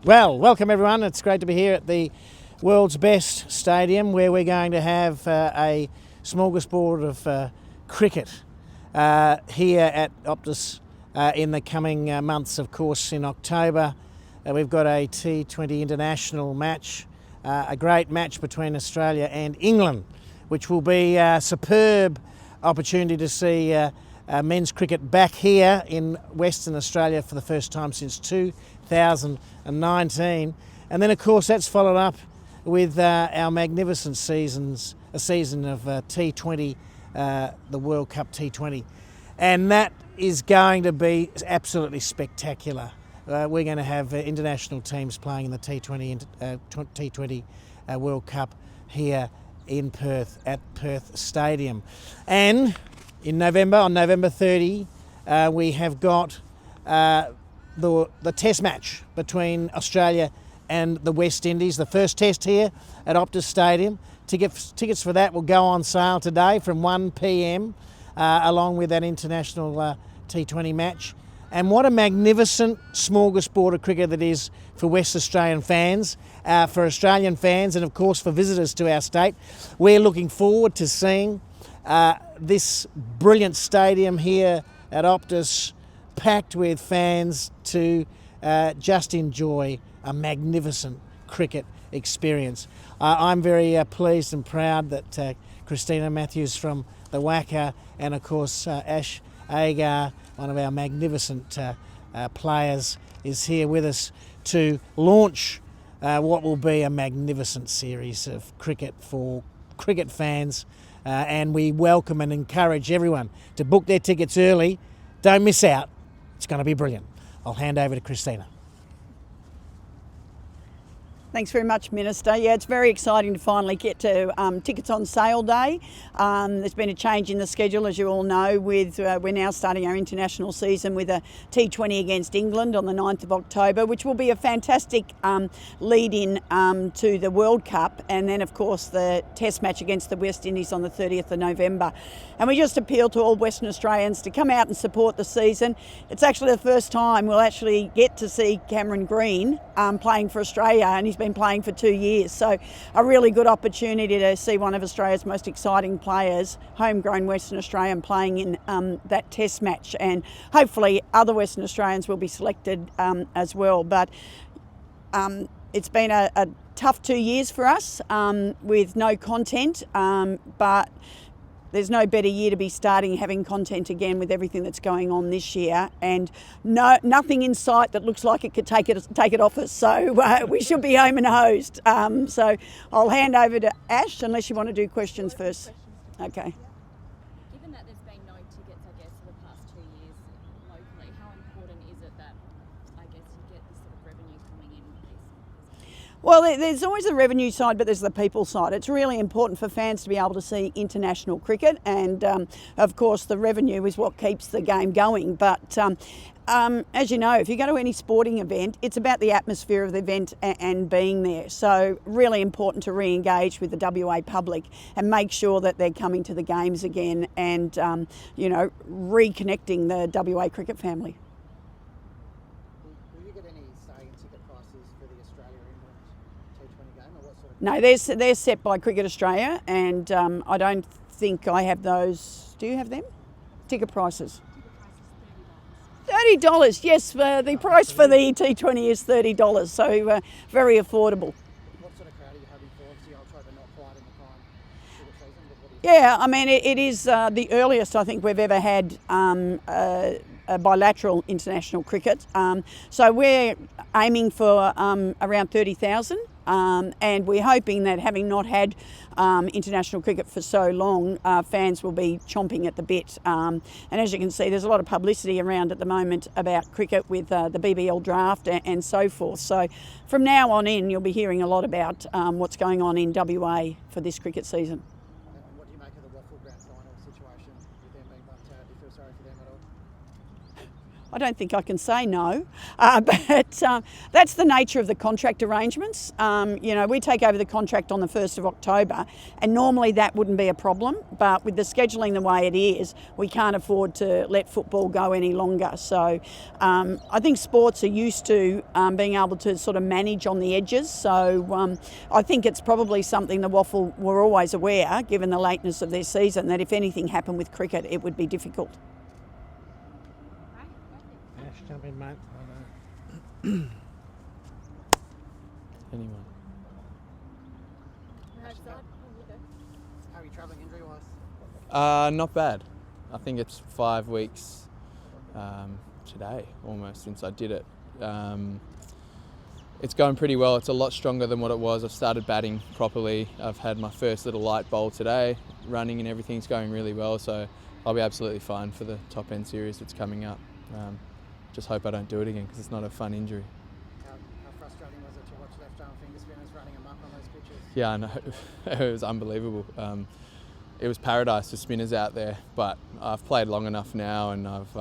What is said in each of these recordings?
Well, welcome everyone. It's great to be here at the world's best stadium where we're going to have a smorgasbord of cricket here at Optus in the coming months. Of course, in October we've got a T20 international match, a great match between Australia and England, which will be a superb opportunity to see men's cricket back here in Western Australia for the first time since 2019. And then of course that's followed up with our magnificent season of T20, the World Cup T20. And that is going to be absolutely spectacular. We're going to have international teams playing in the T20 World Cup here in Perth at Perth Stadium. And in November, on November 30, we have got the test match between Australia and the West Indies, the first test here at Optus Stadium. Tickets for that will go on sale today from 1 p.m. Along with that international T20 match. And what a magnificent smorgasbord of cricket that is for West Australian fans, for Australian fans, and of course for visitors to our state. We're looking forward to seeing this brilliant stadium here at Optus packed with fans to just enjoy a magnificent cricket experience. I'm very pleased and proud that Christina Matthews from the WACA and of course Ash Agar, one of our magnificent players, is here with us to launch what will be a magnificent series of cricket for cricket fans. And we welcome and encourage everyone to book their tickets early. Don't miss out. It's going to be brilliant. I'll hand over to Christina. Thanks very much, Minister. Yeah, it's very exciting to finally get to tickets on sale day. There's been a change in the schedule, as you all know, with we're now starting our international season with a T20 against England on the 9th of October, which will be a fantastic lead-in to the World Cup, and then, of course, the test match against the West Indies on the 30th of November. And we just appeal to all Western Australians to come out and support the season. It's actually the first time we'll actually get to see Cameron Green playing for Australia, and he's been playing for 2 years, so a really good opportunity to see one of Australia's most exciting players, homegrown Western Australian, playing in that test match, and hopefully other Western Australians will be selected as well. But it's been a tough 2 years for us with no content, but there's no better year to be starting having content again with everything that's going on this year, and nothing in sight that looks like it could take it off us. So we should be home and hosed. So I'll hand over to Ash, unless you want to do questions first. Okay. Given that there's been no tickets, I guess, for the past 2 years locally, how important is it that, I guess, you get this sort of revenue coming in? Well, there's always the revenue side, but there's the people side. It's really important for fans to be able to see international cricket, and of course the revenue is what keeps the game going. But as you know, if you go to any sporting event, it's about the atmosphere of the event and being there. So really important to re-engage with the WA public and make sure that they're coming to the games again, and reconnecting the WA cricket family. Will you get any say in ticket prices for the Australia-England T20 game, or what sort of? No, they're set by Cricket Australia, and I don't think I have those. Do you have them? Ticket prices? $30, yes. The price for the T20 is $30, so very affordable. What sort of crowd are you hoping for? Obviously, October not quite in the prime cricket season, but what do you Yeah, I mean, it is the earliest I think we've ever had a bilateral international cricket. So we're aiming for around 30,000. And we're hoping that, having not had international cricket for so long, fans will be chomping at the bit. And as you can see, there's a lot of publicity around at the moment about cricket with the BBL draft and so forth. So from now on in, you'll be hearing a lot about what's going on in WA for this cricket season. And what do you make of the Waffle Grand Final situation with them being bumped out? Do you feel sorry for them at all? I don't think I can say no, but that's the nature of the contract arrangements. We take over the contract on the 1st of October, and normally that wouldn't be a problem, but with the scheduling the way it is, we can't afford to let football go any longer. So I think sports are used to being able to sort of manage on the edges. So I think it's probably something the WAFL were always aware, given the lateness of their season, that if anything happened with cricket, it would be difficult. Ash, jump in, mate. Anyone? How are you travelling injury-wise? Not bad. I think it's 5 weeks today, almost, since I did it. It's going pretty well. It's a lot stronger than what it was. I've started batting properly. I've had my first little light bowl today. Running and everything's going really well, so I'll be absolutely fine for the top end series that's coming up. Just hope I don't do it again, because it's not a fun injury. How frustrating was it to watch left-arm finger spinners running amok on those pitches? Yeah, I know. It was unbelievable. It was paradise for spinners out there, but I've played long enough now, and I've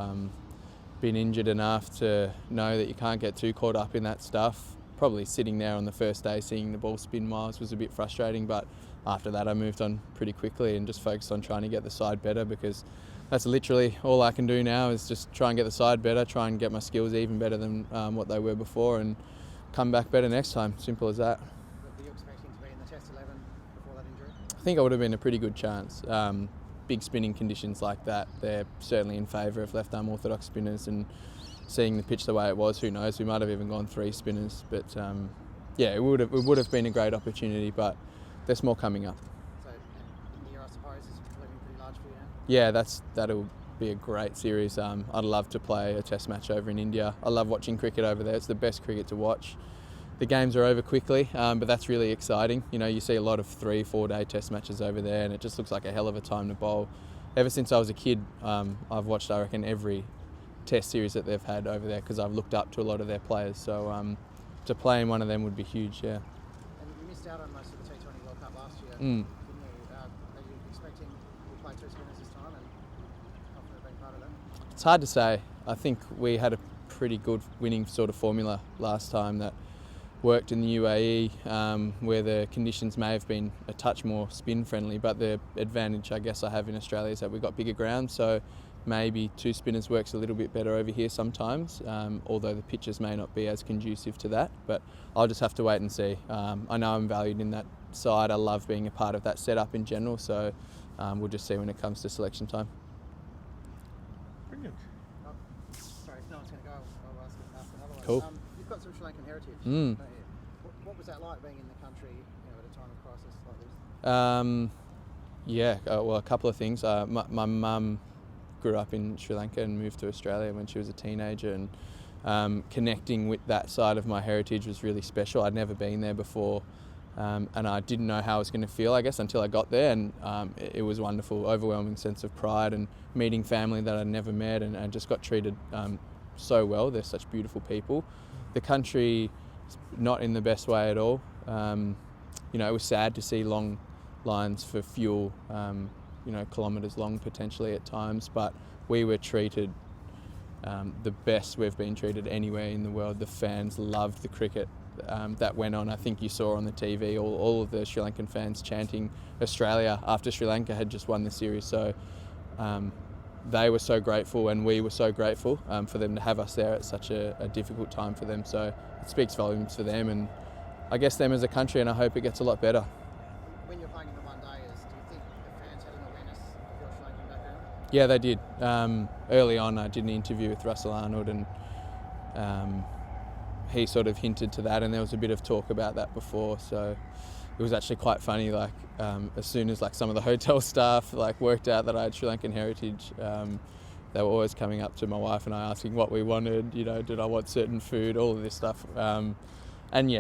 been injured enough to know that you can't get too caught up in that stuff. Probably sitting there on the first day seeing the ball spin miles was a bit frustrating, but after that I moved on pretty quickly and just focused on trying to get the side better, because that's literally all I can do now, is just try and get the side better, try and get my skills even better than what they were before, and come back better next time. Simple as that. Were you expecting to be in the Test 11 before that injury? I think I would have been a pretty good chance. Big spinning conditions like that, they're certainly in favour of left-arm orthodox spinners, and seeing the pitch the way it was, who knows, we might have even gone 3 spinners. But yeah, it would have been a great opportunity, but there's more coming up. So India, I suppose, is looking pretty large for you now? Yeah, that'll be a great series. I'd love to play a test match over in India. I love watching cricket over there. It's the best cricket to watch. The games are over quickly, but that's really exciting. You know, you see a lot of 3-4 day test matches over there, and it just looks like a hell of a time to bowl. Ever since I was a kid, I've watched, I reckon, every test series that they've had over there, because I've looked up to a lot of their players. So to play in one of them would be huge, yeah. And you missed out on most of the T20 World Cup last year, Mm. didn't you? Are you expecting we'll play 2 spinners this time, and confident of being part of that? It's hard to say. I think we had a pretty good winning sort of formula last time that worked in the UAE, where the conditions may have been a touch more spin friendly, but the advantage I guess I have in Australia is that we've got bigger ground, so maybe 2 spinners works a little bit better over here sometimes, although the pitches may not be as conducive to that, but I'll just have to wait and see. I know I'm valued in that side. I love being a part of that setup in general, so we'll just see when it comes to selection time. Brilliant. Oh, sorry, if no one's going to go, I'll ask another one. Cool. You've got some Sri Lankan heritage, Mm. don't you? What was that like, being in the country, at a time of crisis like this? Yeah, well, a couple of things. My mum grew up in Sri Lanka and moved to Australia when she was a teenager, and connecting with that side of my heritage was really special. I'd never been there before, and I didn't know how I was going to feel, I guess, until I got there, and it was wonderful, overwhelming sense of pride, and meeting family that I'd never met, and I just got treated so well. They're such beautiful people. The country, not in the best way at all. It was sad to see long lines for fuel, kilometres long potentially at times, but we were treated the best we've been treated anywhere in the world. The fans loved the cricket that went on. I think you saw on the TV all of the Sri Lankan fans chanting Australia after Sri Lanka had just won the series. So they were so grateful, and we were so grateful for them to have us there at such a difficult time for them. So it speaks volumes for them, and I guess them as a country, and I hope it gets a lot better. When you're playing in the one-dayers, do you think the fans had an awareness of your Sri Lankan background? Yeah, they did. Early on, I did an interview with Russell Arnold, and he sort of hinted to that, and there was a bit of talk about that before. So it was actually quite funny. As soon as some of the hotel staff worked out that I had Sri Lankan heritage, they were always coming up to my wife and I asking what we wanted. Did I want certain food? All of this stuff. And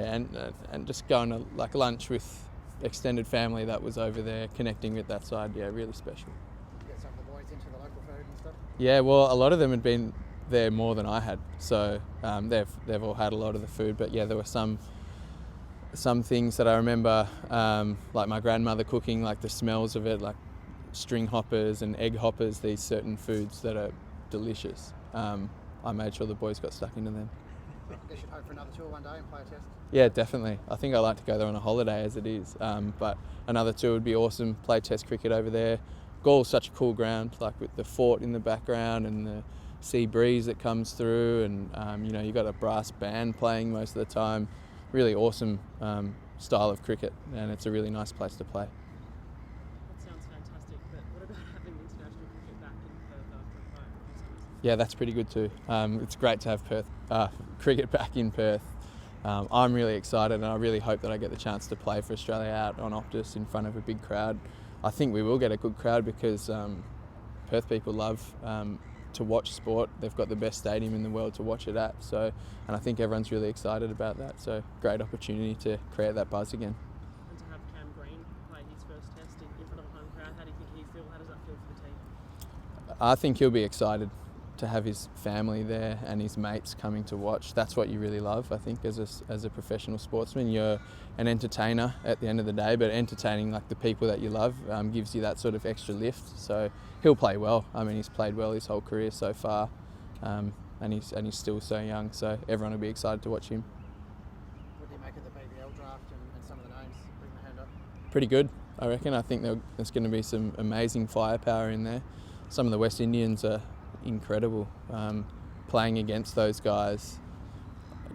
just going to lunch with extended family that was over there, connecting with that side. Yeah, really special. Get some of the boys into the local food and stuff? Yeah, well, a lot of them had been there more than I had, so they've all had a lot of the food. But yeah, there were some things that I remember, like my grandmother cooking, the smells of it, like string hoppers and egg hoppers. These certain foods that are delicious. I made sure the boys got stuck into them. I guess you'd hope for another tour one day and play a test. Yeah, definitely. I think I like to go there on a holiday as it is, but another tour would be awesome. Play test cricket over there. Gauls such a cool ground, like with the fort in the background and the sea breeze that comes through, and you got a brass band playing most of the time. Really awesome style of cricket, and it's a really nice place to play. That sounds fantastic, but what about having international cricket back in Perth after a few summers? Yeah, that's pretty good too. It's great to have cricket back in Perth. I'm really excited, and I really hope that I get the chance to play for Australia out on Optus in front of a big crowd. I think we will get a good crowd because Perth people love to watch sport. They've got the best stadium in the world to watch it at. And I think everyone's really excited about that. So great opportunity to create that buzz again. And to have Cam Green play his first test in front of a home crowd, how do you think he feel? How does that feel for the team? I think he'll be excited to have his family there and his mates coming to watch. That's what you really love, I think, as a professional sportsman. You're an entertainer at the end of the day, but entertaining like the people that you love gives you that sort of extra lift. So he'll play well. I mean, he's played well his whole career so far, and he's still so young. So everyone will be excited to watch him. What do you make of the BBL draft and some of the names putting their hand up? Pretty good, I reckon. I think there's going to be some amazing firepower in there. Some of the West Indians are incredible. Playing against those guys,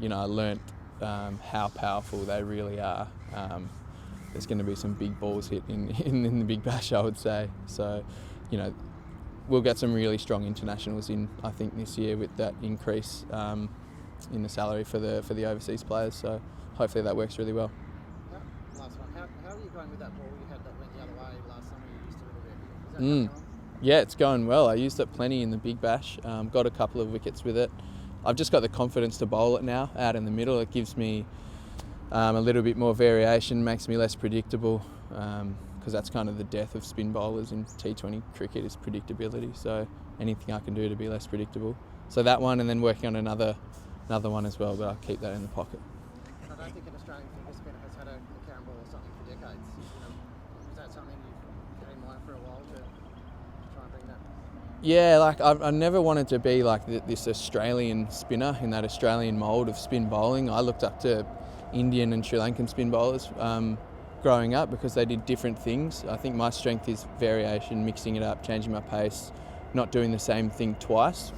I learnt how powerful they really are. There's going to be some big balls hit in the Big Bash, I would say. So, we'll get some really strong internationals in, I think, this year with that increase in the salary for the overseas players. So hopefully that works really well. Last one. How are you going with that ball you had that went the other way last summer? You used a little bit. Is that going on? Yeah, it's going well. I used it plenty in the Big Bash, got a couple of wickets with it. I've just got the confidence to bowl it now out in the middle. It gives me a little bit more variation, makes me less predictable, because that's kind of the death of spin bowlers in T20 cricket is predictability. So anything I can do to be less predictable. So that one, and then working on another one as well, but I'll keep that in the pocket. I don't think an Australian finger spinner has had a Karen ball or something for decades. Is that something you've had in mind for a while to try and bring that? Yeah, like I never wanted to be like this Australian spinner in that Australian mould of spin bowling. I looked up to Indian and Sri Lankan spin bowlers growing up because they did different things. I think my strength is variation, mixing it up, changing my pace, not doing the same thing twice,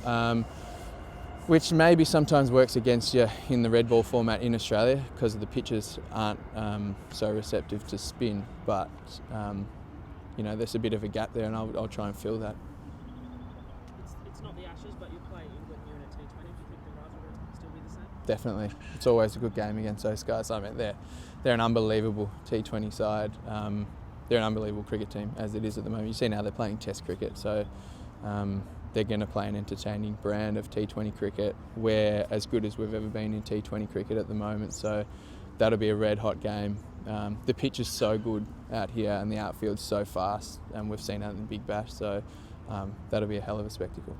which maybe sometimes works against you in the red ball format in Australia because the pitches aren't so receptive to spin. But there's a bit of a gap there, and I'll try and fill that. It's not the Ashes, but you play England here in a T20. Do you think the rivalry will still be the same? Definitely. It's always a good game against those guys. I mean, they're an unbelievable T20 side. They're an unbelievable cricket team, as it is at the moment. You see now they're playing Test cricket, so they're going to play an entertaining brand of T20 cricket. We're as good as we've ever been in T20 cricket at the moment, so that'll be a red-hot game. The pitch is so good out here, and the outfield's so fast, and we've seen that in the Big Bash, so that'll be a hell of a spectacle.